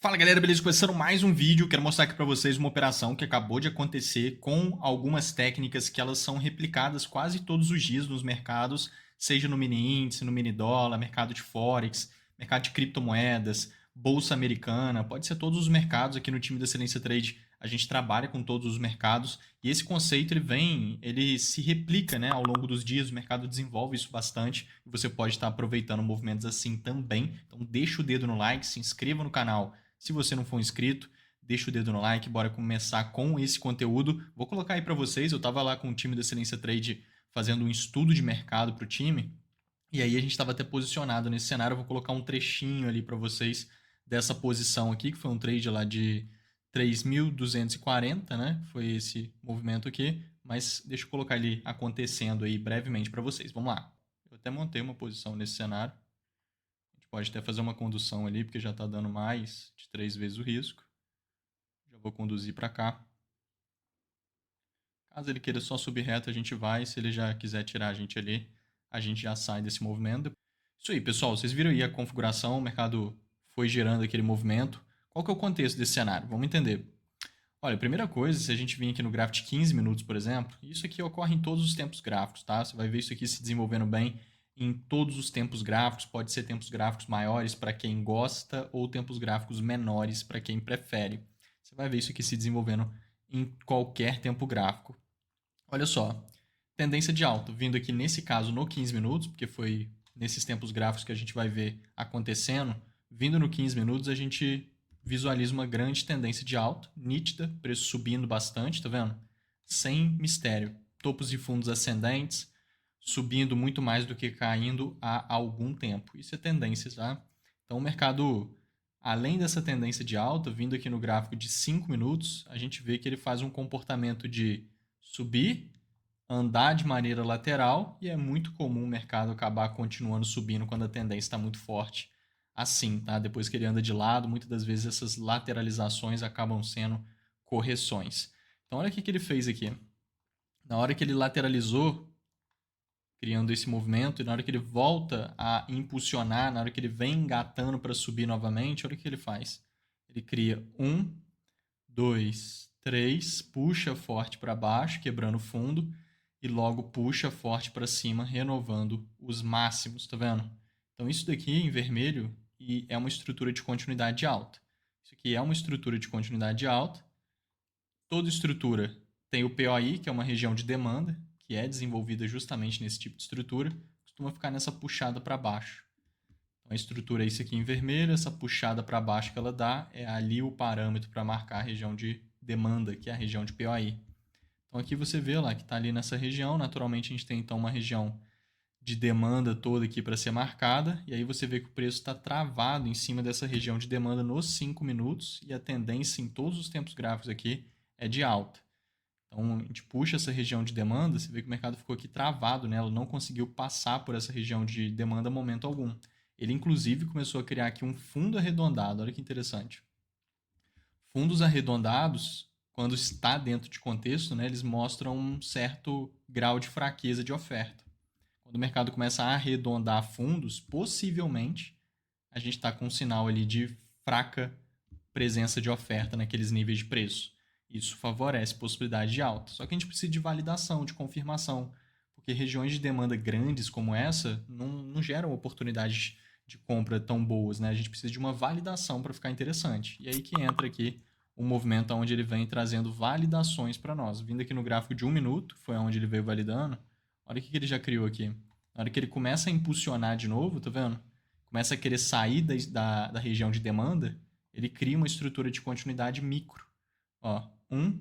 Fala galera, beleza? Começando mais um vídeo, quero mostrar aqui para vocês uma operação que acabou de acontecer com algumas técnicas que elas são replicadas quase todos os dias nos mercados, seja no mini índice, no mini dólar, mercado de forex, mercado de criptomoedas, bolsa americana, pode ser todos os mercados. Aqui no time da Excelência Trade a gente trabalha com todos os mercados e esse conceito ele se replica, né, ao longo dos dias. O mercado desenvolve isso bastante e você pode estar aproveitando movimentos assim também. Então deixa o dedo no like, se inscreva no canal se você não for inscrito, deixa o dedo no like, bora começar com esse conteúdo. Vou colocar aí para vocês, eu estava lá com o time da Excelência Trade fazendo um estudo de mercado para o time, e aí a gente estava até posicionado nesse cenário. Eu vou colocar um trechinho ali para vocês dessa posição aqui, que foi um trade lá de 3.240, né? Foi esse movimento aqui, mas deixa eu colocar ele acontecendo aí brevemente para vocês. Vamos lá. Eu até montei uma posição nesse cenário. Pode até fazer uma condução ali, porque já está dando mais de 3 vezes o risco. Já vou conduzir para cá. Caso ele queira só subir reto, a gente vai. Se ele já quiser tirar a gente ali, a gente já sai desse movimento. Isso aí, pessoal. Vocês viram aí a configuração, o mercado foi gerando aquele movimento. Qual que é o contexto desse cenário? Vamos entender. Olha, a primeira coisa, se a gente vir aqui no gráfico de 15 minutos, por exemplo, isso aqui ocorre em todos os tempos gráficos, tá? Você vai ver isso aqui se desenvolvendo bem em todos os tempos gráficos. Pode ser tempos gráficos maiores para quem gosta ou tempos gráficos menores para quem prefere. Você vai ver isso aqui se desenvolvendo em qualquer tempo gráfico. Olha só, tendência de alta, vindo aqui nesse caso no 15 minutos, porque foi nesses tempos gráficos que a gente vai ver acontecendo. Vindo no 15 minutos, a gente visualiza uma grande tendência de alta, nítida, preço subindo bastante, tá vendo? Sem mistério. Topos e fundos ascendentes, subindo muito mais do que caindo há algum tempo. Isso é tendência, tá? Então o mercado, além dessa tendência de alta, vindo aqui no gráfico de 5 minutos, a gente vê que ele faz um comportamento de subir, andar de maneira lateral, e é muito comum o mercado acabar continuando subindo quando a tendência está muito forte assim, tá? Depois que ele anda de lado, muitas das vezes essas lateralizações acabam sendo correções. Então olha o que ele fez aqui. Na hora que ele lateralizou, criando esse movimento, e na hora que ele volta a impulsionar, na hora que ele vem engatando para subir novamente, olha o que ele faz. Ele cria 1, 2, 3, puxa forte para baixo, quebrando o fundo, e logo puxa forte para cima, renovando os máximos, tá vendo? Então isso daqui em vermelho e é uma estrutura de continuidade alta. Isso aqui é uma estrutura de continuidade alta. Toda estrutura tem o POI, que é uma região de demanda, que é desenvolvida justamente nesse tipo de estrutura, costuma ficar nessa puxada para baixo. Então a estrutura é isso aqui em vermelho, essa puxada para baixo que ela dá é ali o parâmetro para marcar a região de demanda, que é a região de POI. Então aqui você vê lá que está ali nessa região, naturalmente a gente tem então uma região de demanda toda aqui para ser marcada, e aí você vê que o preço está travado em cima dessa região de demanda nos 5 minutos, e a tendência em todos os tempos gráficos aqui é de alta. Então a gente puxa essa região de demanda, você vê que o mercado ficou aqui travado nela, não conseguiu passar por essa região de demanda em momento algum. Ele inclusive começou a criar aqui um fundo arredondado, olha que interessante. Fundos arredondados, quando está dentro de contexto, né, eles mostram um certo grau de fraqueza de oferta. Quando o mercado começa a arredondar fundos, possivelmente a gente está com um sinal ali de fraca presença de oferta naqueles níveis de preço. Isso favorece possibilidade de alta. Só que a gente precisa de validação, de confirmação, porque regiões de demanda grandes como essa não geram oportunidades de compra tão boas, né? A gente precisa de uma validação para ficar interessante. E aí que entra aqui o movimento onde ele vem trazendo validações para nós. Vindo aqui no gráfico de 1 minuto, foi onde ele veio validando. Olha o que ele já criou aqui. Na hora que ele começa a impulsionar de novo, tá vendo? Começa a querer sair da região de demanda, ele cria uma estrutura de continuidade micro. Ó, 1,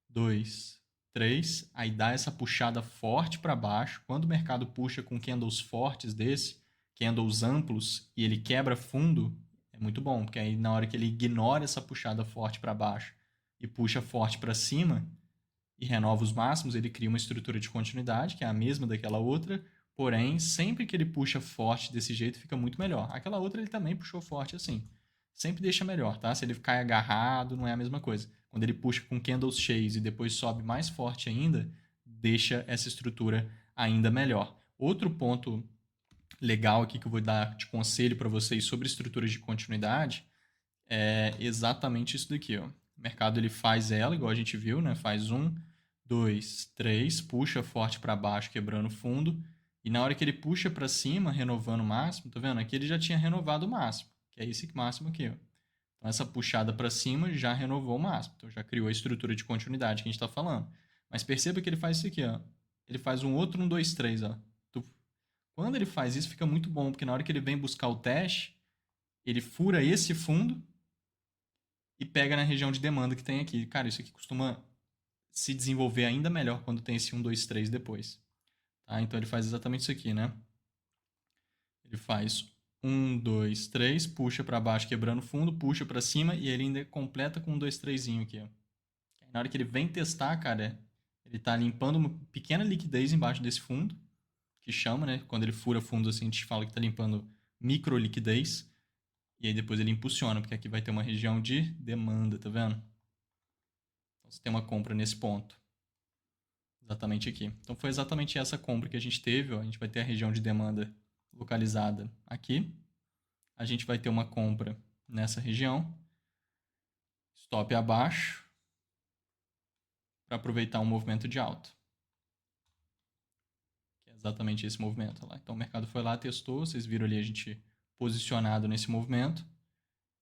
2, 3, aí dá essa puxada forte para baixo. Quando o mercado puxa com candles fortes desse, candles amplos, e ele quebra fundo, é muito bom, porque aí na hora que ele ignora essa puxada forte para baixo e puxa forte para cima e renova os máximos, ele cria uma estrutura de continuidade, que é a mesma daquela outra, porém, sempre que ele puxa forte desse jeito, fica muito melhor. Aquela outra ele também puxou forte assim. Sempre deixa melhor, tá? Se ele cai agarrado, não é a mesma coisa. Quando ele puxa com candles cheios e depois sobe mais forte ainda, deixa essa estrutura ainda melhor. Outro ponto legal aqui que eu vou dar de conselho para vocês sobre estruturas de continuidade é exatamente isso daqui, ó. O mercado ele faz ela, igual a gente viu, né? Faz 1, 2, 3, puxa forte para baixo, quebrando o fundo. E na hora que ele puxa para cima, renovando o máximo, tá vendo? Aqui ele já tinha renovado o máximo, que é esse máximo aqui, ó. Então essa puxada para cima já renovou o máximo, então já criou a estrutura de continuidade que a gente está falando. Mas perceba que ele faz isso aqui, ó. Ele faz um outro 1, 2, 3, ó. Quando ele faz isso, fica muito bom, porque na hora que ele vem buscar o teste, ele fura esse fundo e pega na região de demanda que tem aqui. Cara, isso aqui costuma se desenvolver ainda melhor quando tem esse 1, 2, 3 depois. Tá? Então ele faz exatamente isso aqui, né? Ele faz 1, 2, 3, puxa para baixo quebrando o fundo, puxa para cima e ele ainda completa com 1, 2, 3 aqui, ó. Na hora que ele vem testar, cara, ele tá limpando uma pequena liquidez embaixo desse fundo, que chama, né? Quando ele fura fundo assim, a gente fala que tá limpando micro liquidez. E aí depois ele impulsiona, porque aqui vai ter uma região de demanda, tá vendo? Então você tem uma compra nesse ponto. Exatamente aqui. Então foi exatamente essa compra que a gente teve, ó. A gente vai ter a região de demanda localizada aqui. A gente vai ter uma compra nessa região. Stop abaixo. Para aproveitar um movimento de alta. Que é exatamente esse movimento lá. Então o mercado foi lá, testou. Vocês viram ali a gente posicionado nesse movimento.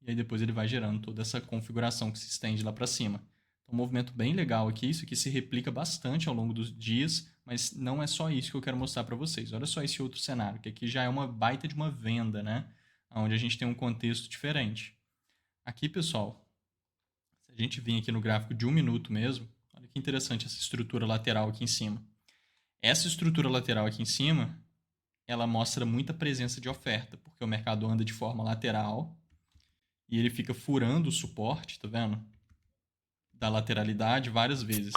E aí depois ele vai gerando toda essa configuração que se estende lá para cima. Então, um movimento bem legal aqui, isso aqui se replica bastante ao longo dos dias, mas não é só isso que eu quero mostrar para vocês. Olha só esse outro cenário, que aqui já é uma baita de uma venda, né? Onde a gente tem um contexto diferente. Aqui, pessoal, se a gente vir aqui no gráfico de 1 minuto mesmo, olha que interessante essa estrutura lateral aqui em cima. Essa estrutura lateral aqui em cima, ela mostra muita presença de oferta, porque o mercado anda de forma lateral, e ele fica furando o suporte, tá vendo? Da lateralidade várias vezes.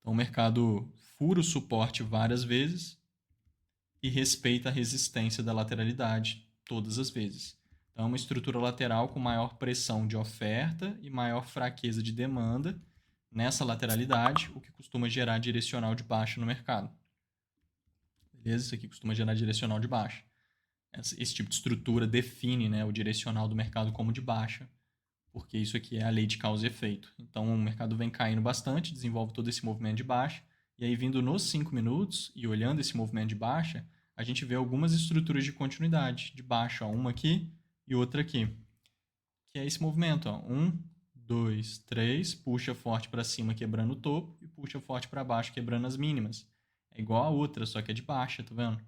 Então o mercado fura o suporte várias vezes e respeita a resistência da lateralidade todas as vezes. Então é uma estrutura lateral com maior pressão de oferta e maior fraqueza de demanda nessa lateralidade, o que costuma gerar direcional de baixa no mercado. Beleza? Isso aqui costuma gerar direcional de baixa. Esse tipo de estrutura define, né, o direcional do mercado como de baixa, porque isso aqui é a lei de causa e efeito. Então o mercado vem caindo bastante, desenvolve todo esse movimento de baixa, e aí vindo nos 5 minutos e olhando esse movimento de baixa, a gente vê algumas estruturas de continuidade de baixa, ó, uma aqui e outra aqui, que é esse movimento, ó, 1, 2, 3, puxa forte para cima quebrando o topo e puxa forte para baixo quebrando as mínimas. É igual a outra, só que é de baixa, tá vendo?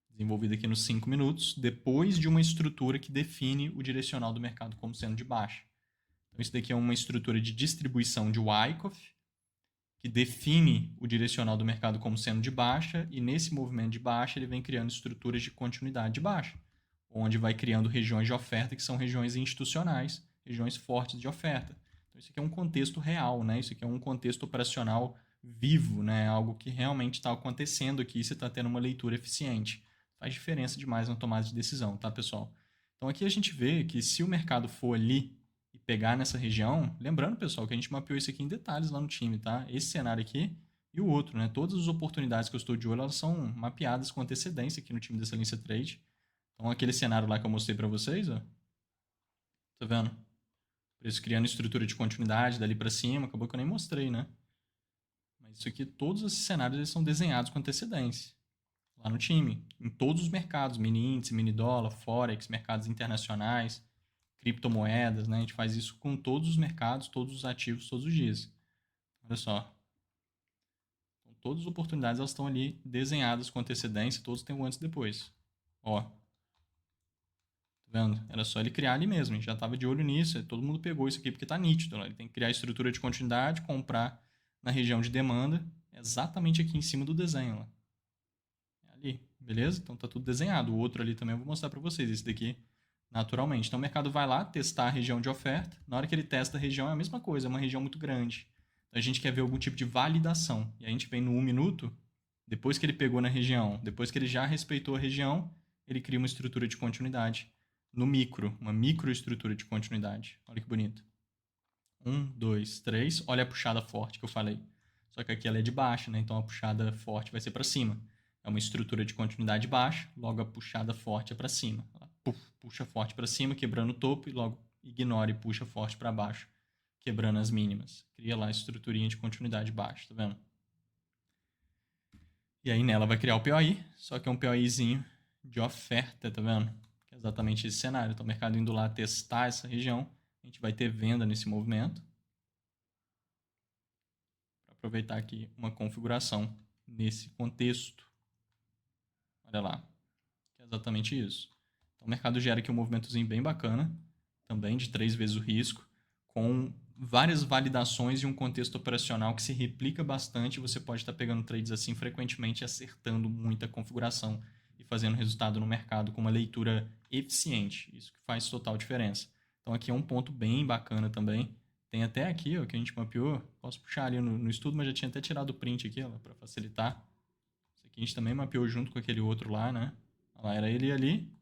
Desenvolvida aqui nos 5 minutos, depois de uma estrutura que define o direcional do mercado como sendo de baixa. Então, isso daqui é uma estrutura de distribuição de Wyckoff, que define o direcional do mercado como sendo de baixa, e nesse movimento de baixa ele vem criando estruturas de continuidade de baixa, onde vai criando regiões de oferta que são regiões institucionais, regiões fortes de oferta. Então, isso aqui é um contexto real, né? Isso aqui é um contexto operacional vivo, né? Algo que realmente está acontecendo aqui e você está tendo uma leitura eficiente. Faz diferença demais na tomada de decisão, tá, pessoal? Então, aqui a gente vê que se o mercado for ali e pegar nessa região, lembrando, pessoal, que a gente mapeou isso aqui em detalhes lá no time, tá? Esse cenário aqui e o outro, né? Todas as oportunidades que eu estou de olho, elas são mapeadas com antecedência aqui no time da Excelência Trade. Então, aquele cenário lá que eu mostrei para vocês, ó, tá vendo? Preço criando estrutura de continuidade dali para cima, acabou que eu nem mostrei, né? Mas isso aqui, todos esses cenários, eles são desenhados com antecedência lá no time, em todos os mercados, mini índice, mini dólar, forex, mercados internacionais, criptomoedas, né? A gente faz isso com todos os mercados, todos os ativos, todos os dias. Olha só. Então, todas as oportunidades elas estão ali desenhadas com antecedência, todos têm o antes e depois. Ó. Tá vendo? Era só ele criar ali mesmo, a gente já estava de olho nisso, todo mundo pegou isso aqui porque está nítido. Ele tem que criar a estrutura de continuidade, comprar na região de demanda, exatamente aqui em cima do desenho. Ó. Ali, beleza? Então tá tudo desenhado. O outro ali também eu vou mostrar para vocês, esse daqui naturalmente. Então o mercado vai lá testar a região de oferta. Na hora que ele testa a região é a mesma coisa, é uma região muito grande. Então a gente quer ver algum tipo de validação. E a gente vem no 1 minuto, depois que ele pegou na região, depois que ele já respeitou a região, ele cria uma estrutura de continuidade no micro, uma microestrutura de continuidade. Olha que bonito. 1, 2, 3. Olha a puxada forte que eu falei. Só que aqui ela é de baixo, né? Então a puxada forte vai ser para cima. É uma estrutura de continuidade baixa, logo a puxada forte é para cima. Ela puxa forte para cima, quebrando o topo e logo ignora e puxa forte para baixo, quebrando as mínimas. Cria lá a estruturinha de continuidade baixa, tá vendo? E aí nela vai criar o POI, só que é um POIzinho de oferta, tá vendo? Que é exatamente esse cenário. Então o mercado indo lá testar essa região, a gente vai ter venda nesse movimento. Para aproveitar aqui uma configuração nesse contexto. Olha lá, que é exatamente isso. Então o mercado gera aqui um movimentozinho bem bacana, também de 3 vezes o risco, com várias validações e um contexto operacional que se replica bastante. Você pode estar pegando trades assim frequentemente, acertando muita configuração e fazendo resultado no mercado com uma leitura eficiente. Isso que faz total diferença. Então aqui é um ponto bem bacana também. Tem até aqui, ó, que a gente mapeou. Posso puxar ali no estudo, mas já tinha até tirado o print aqui, para facilitar. Isso aqui a gente também mapeou junto com aquele outro lá, né? Olha lá, era ele ali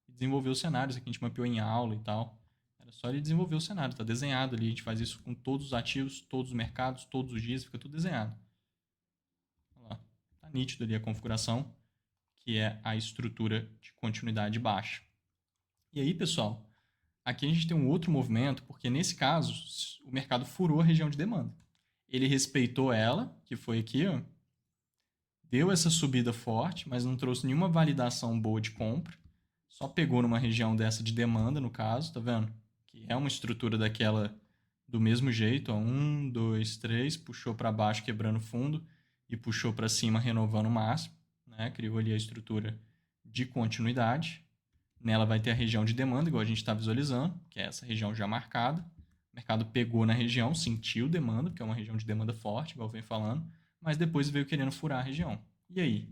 e desenvolveu o cenário. Isso aqui a gente mapeou em aula e tal. Era só ele desenvolver o cenário, está desenhado ali. A gente faz isso com todos os ativos, todos os mercados, todos os dias, fica tudo desenhado. Olha lá, tá nítido ali a configuração, que é a estrutura de continuidade baixa. E aí, pessoal, aqui a gente tem um outro movimento, porque nesse caso, o mercado furou a região de demanda. Ele respeitou ela, que foi aqui, ó, deu essa subida forte, mas não trouxe nenhuma validação boa de compra. Só pegou numa região dessa de demanda, no caso, tá vendo? Que é uma estrutura daquela do mesmo jeito, ó, 1, 2, 3, puxou para baixo quebrando fundo e puxou para cima renovando o máximo, né? Criou ali a estrutura de continuidade. Nela vai ter a região de demanda, igual a gente está visualizando, que é essa região já marcada. O mercado pegou na região, sentiu demanda, porque é uma região de demanda forte, igual eu venho falando, mas depois veio querendo furar a região. E aí?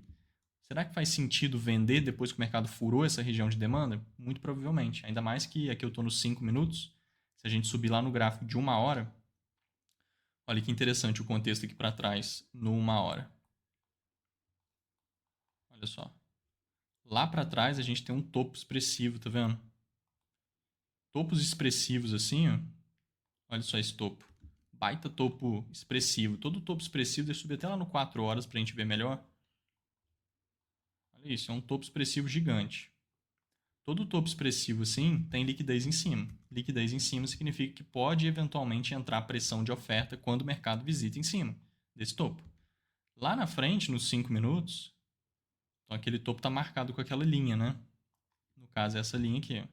Será que faz sentido vender depois que o mercado furou essa região de demanda? Muito provavelmente. Ainda mais que aqui eu estou nos 5 minutos. Se a gente subir lá no gráfico de 1 hora, olha que interessante o contexto aqui para trás no 1 hora. Olha só. Lá para trás a gente tem um topo expressivo, tá vendo? Topos expressivos assim, ó. Olha só esse topo. Baita topo expressivo. Todo topo expressivo, deixa eu subir até lá no 4 horas para a gente ver melhor. Olha isso, é um topo expressivo gigante. Todo topo expressivo assim tem liquidez em cima. Liquidez em cima significa que pode eventualmente entrar pressão de oferta quando o mercado visita em cima desse topo. Lá na frente, nos 5 minutos, então aquele topo está marcado com aquela linha, né? No caso, é essa linha aqui. Ó.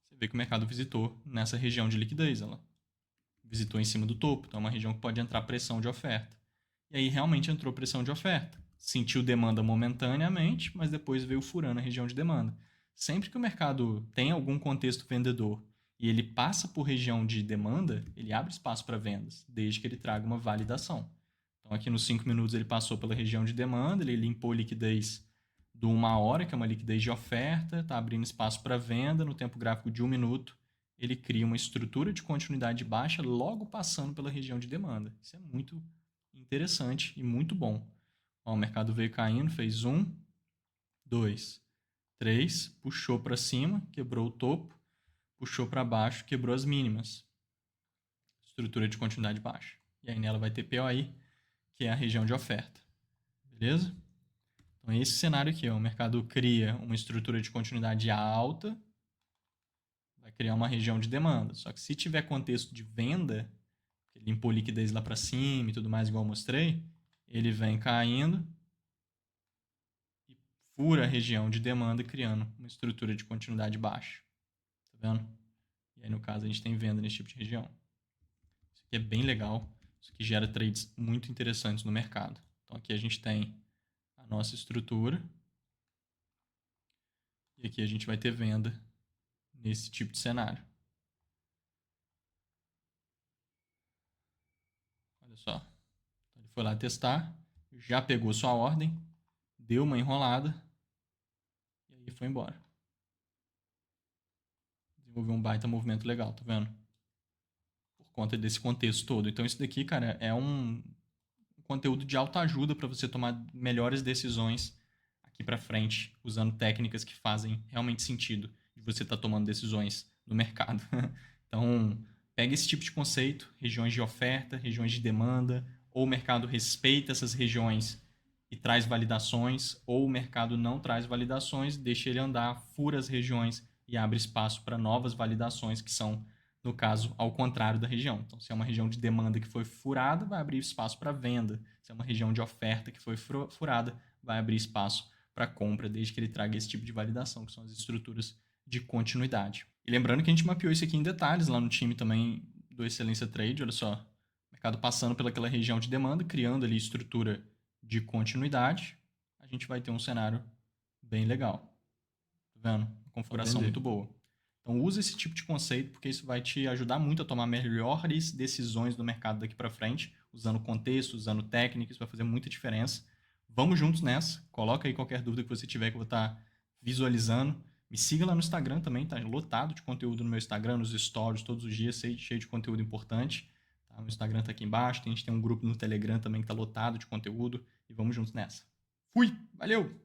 Você vê que o mercado visitou nessa região de liquidez. Ela visitou em cima do topo. Então é uma região que pode entrar pressão de oferta. E aí realmente entrou pressão de oferta. Sentiu demanda momentaneamente, mas depois veio furando a região de demanda. Sempre que o mercado tem algum contexto vendedor e ele passa por região de demanda, ele abre espaço para vendas, desde que ele traga uma validação. Então aqui nos 5 minutos ele passou pela região de demanda, ele limpou liquidez do 1 hora, que é uma liquidez de oferta, está abrindo espaço para venda. No tempo gráfico de 1 minuto, ele cria uma estrutura de continuidade baixa logo passando pela região de demanda. Isso é muito interessante e muito bom. Ó, o mercado veio caindo, fez 1, 2, 3, puxou para cima, quebrou o topo, puxou para baixo, quebrou as mínimas. Estrutura de continuidade baixa. E aí nela vai ter POI, que é a região de oferta. Beleza? Então é esse cenário aqui. Ó. O mercado cria uma estrutura de continuidade alta, vai criar uma região de demanda. Só que se tiver contexto de venda, ele limpou liquidez lá para cima e tudo mais, igual eu mostrei, ele vem caindo e fura a região de demanda, criando uma estrutura de continuidade baixa. Tá vendo? E aí, no caso, a gente tem venda nesse tipo de região. Isso aqui é bem legal. Isso aqui gera trades muito interessantes no mercado. Então, aqui a gente tem a nossa estrutura. E aqui a gente vai ter venda nesse tipo de cenário. Olha só. Então, ele foi lá testar, já pegou sua ordem, deu uma enrolada e aí foi embora. Desenvolveu um baita movimento legal, tá vendo? Por conta desse contexto todo. Então isso daqui, cara, é um conteúdo de autoajuda para você tomar melhores decisões aqui para frente, usando técnicas que fazem realmente sentido de você estar tomando decisões no mercado. Então, pega esse tipo de conceito, regiões de oferta, regiões de demanda, ou o mercado respeita essas regiões e traz validações, ou o mercado não traz validações, deixa ele andar, fura as regiões, e abre espaço para novas validações que são, no caso, ao contrário da região. Então, se é uma região de demanda que foi furada, vai abrir espaço para venda. Se é uma região de oferta que foi furada, vai abrir espaço para compra, desde que ele traga esse tipo de validação, que são as estruturas de continuidade. E lembrando que a gente mapeou isso aqui em detalhes lá no time também do Excelência Trade, olha só, mercado passando pelaquela região de demanda, criando ali estrutura de continuidade, a gente vai ter um cenário bem legal. Tá vendo? Uma configuração muito boa. Então use esse tipo de conceito, porque isso vai te ajudar muito a tomar melhores decisões do mercado daqui para frente, usando contexto, usando técnicas, isso vai fazer muita diferença. Vamos juntos nessa. Coloca aí qualquer dúvida que você tiver que eu vou estar visualizando. Me siga lá no Instagram também, tá lotado de conteúdo no meu Instagram, nos stories, todos os dias, cheio de conteúdo importante. Tá? O Instagram tá aqui embaixo, a gente tem um grupo no Telegram também que tá lotado de conteúdo. E vamos juntos nessa. Fui! Valeu!